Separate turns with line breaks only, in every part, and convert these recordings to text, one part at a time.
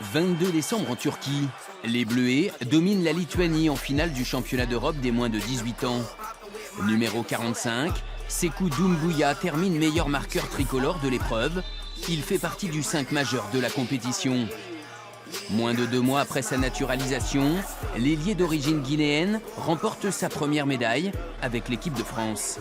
22 décembre en Turquie, les Bleuets dominent la Lituanie en finale du championnat d'Europe des moins de 18 ans. Numéro 45, Sekou Doumbouya termine meilleur marqueur tricolore de l'épreuve. Il fait partie du 5 majeur de la compétition. Moins de 2 mois après sa naturalisation, l'ailier d'origine guinéenne remporte sa première médaille avec l'équipe de France.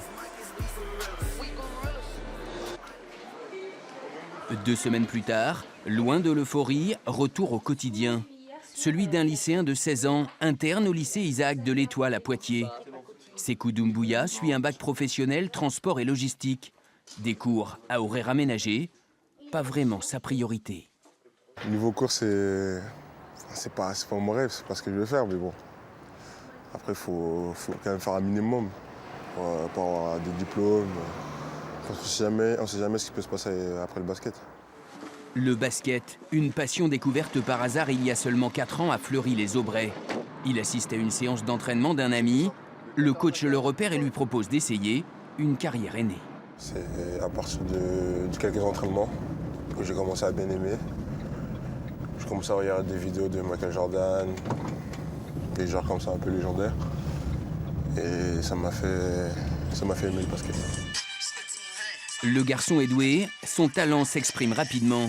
2 semaines plus tard, loin de l'euphorie, retour au quotidien. Celui d'un lycéen de 16 ans, interne au lycée Isaac de l'Étoile à Poitiers. Sekou Doumbouya suit un bac professionnel transport et logistique. Des cours à horaires aménagés, pas vraiment sa priorité.
Niveau cours, c'est pas mon rêve, c'est pas ce que je veux faire, mais bon. Après, il faut quand même faire un minimum pour avoir des diplômes. On ne sait jamais ce qui peut se passer après le basket.
Le basket, une passion découverte par hasard il y a seulement 4 ans à Fleury-les-Aubrais. Il assiste à une séance d'entraînement d'un ami. Le coach le repère et lui propose d'essayer. Une carrière est née.
C'est à partir de quelques entraînements que j'ai commencé à bien aimer. Je commençais à regarder des vidéos de Michael Jordan, des joueurs comme ça un peu légendaires. Et ça m'a fait aimer le basket.
Le garçon est doué, son talent s'exprime rapidement.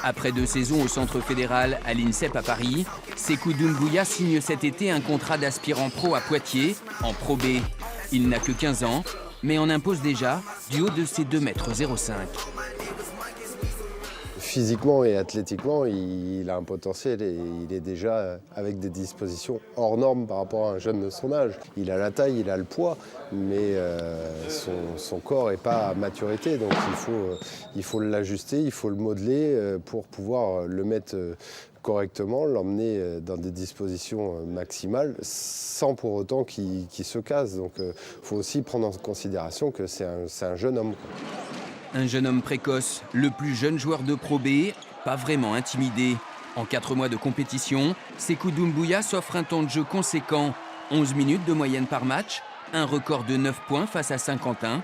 Après 2 saisons au Centre fédéral à l'INSEP à Paris, Sekou Doumbouya signe cet été un contrat d'aspirant pro à Poitiers, en Pro B. Il n'a que 15 ans, mais en impose déjà du haut de ses 2,05 m.
Physiquement et athlétiquement, il a un potentiel et il est déjà avec des dispositions hors normes par rapport à un jeune de son âge. Il a la taille, il a le poids, mais son corps n'est pas à maturité. Donc il faut l'ajuster, il faut le modeler pour pouvoir le mettre correctement, l'emmener dans des dispositions maximales sans pour autant qu'il se casse. Donc il faut aussi prendre en considération que c'est un jeune homme.
Un jeune homme précoce, le plus jeune joueur de Pro B, pas vraiment intimidé. En 4 mois de compétition, Sekou Doumbouya s'offre un temps de jeu conséquent. 11 minutes de moyenne par match, un record de 9 points face à Saint-Quentin,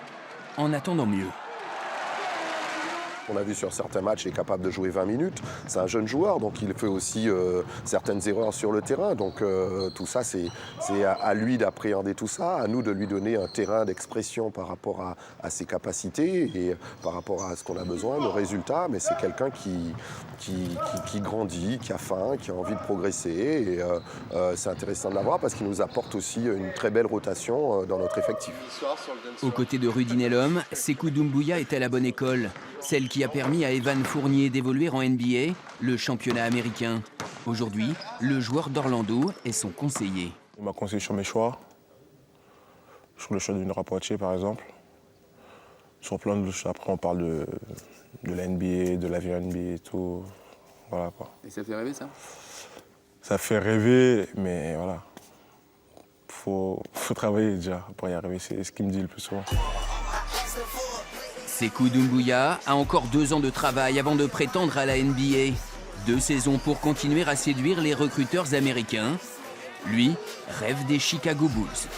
en attendant mieux.
On a vu sur certains matchs, il est capable de jouer 20 minutes. C'est un jeune joueur, donc il fait aussi certaines erreurs sur le terrain. Donc tout ça, c'est à lui d'appréhender tout ça, à nous de lui donner un terrain d'expression par rapport à ses capacités et par rapport à ce qu'on a besoin, le résultat. Mais c'est quelqu'un qui grandit, qui a faim, qui a envie de progresser. Et c'est intéressant de l'avoir parce qu'il nous apporte aussi une très belle rotation dans notre effectif.
Aux côtés de Rudy Nelom, Sekou Doumbouya est à la bonne école. Celle qui a permis à Evan Fournier d'évoluer en NBA, le championnat américain. Aujourd'hui, le joueur d'Orlando est son conseiller.
Il m'a conseillé sur mes choix. Sur le choix de venir à Poitiers, par exemple. Sur plein de choses. Après, on parle de la NBA, de la vie NBA et tout. Voilà, quoi.
Et ça fait rêver, ça?
Ça fait rêver, mais voilà. Faut travailler déjà pour y arriver. C'est ce qu'il me dit le plus souvent.
Sekou Doumbouya a encore 2 ans de travail avant de prétendre à la NBA. 2 saisons pour continuer à séduire les recruteurs américains. Lui rêve des Chicago Bulls.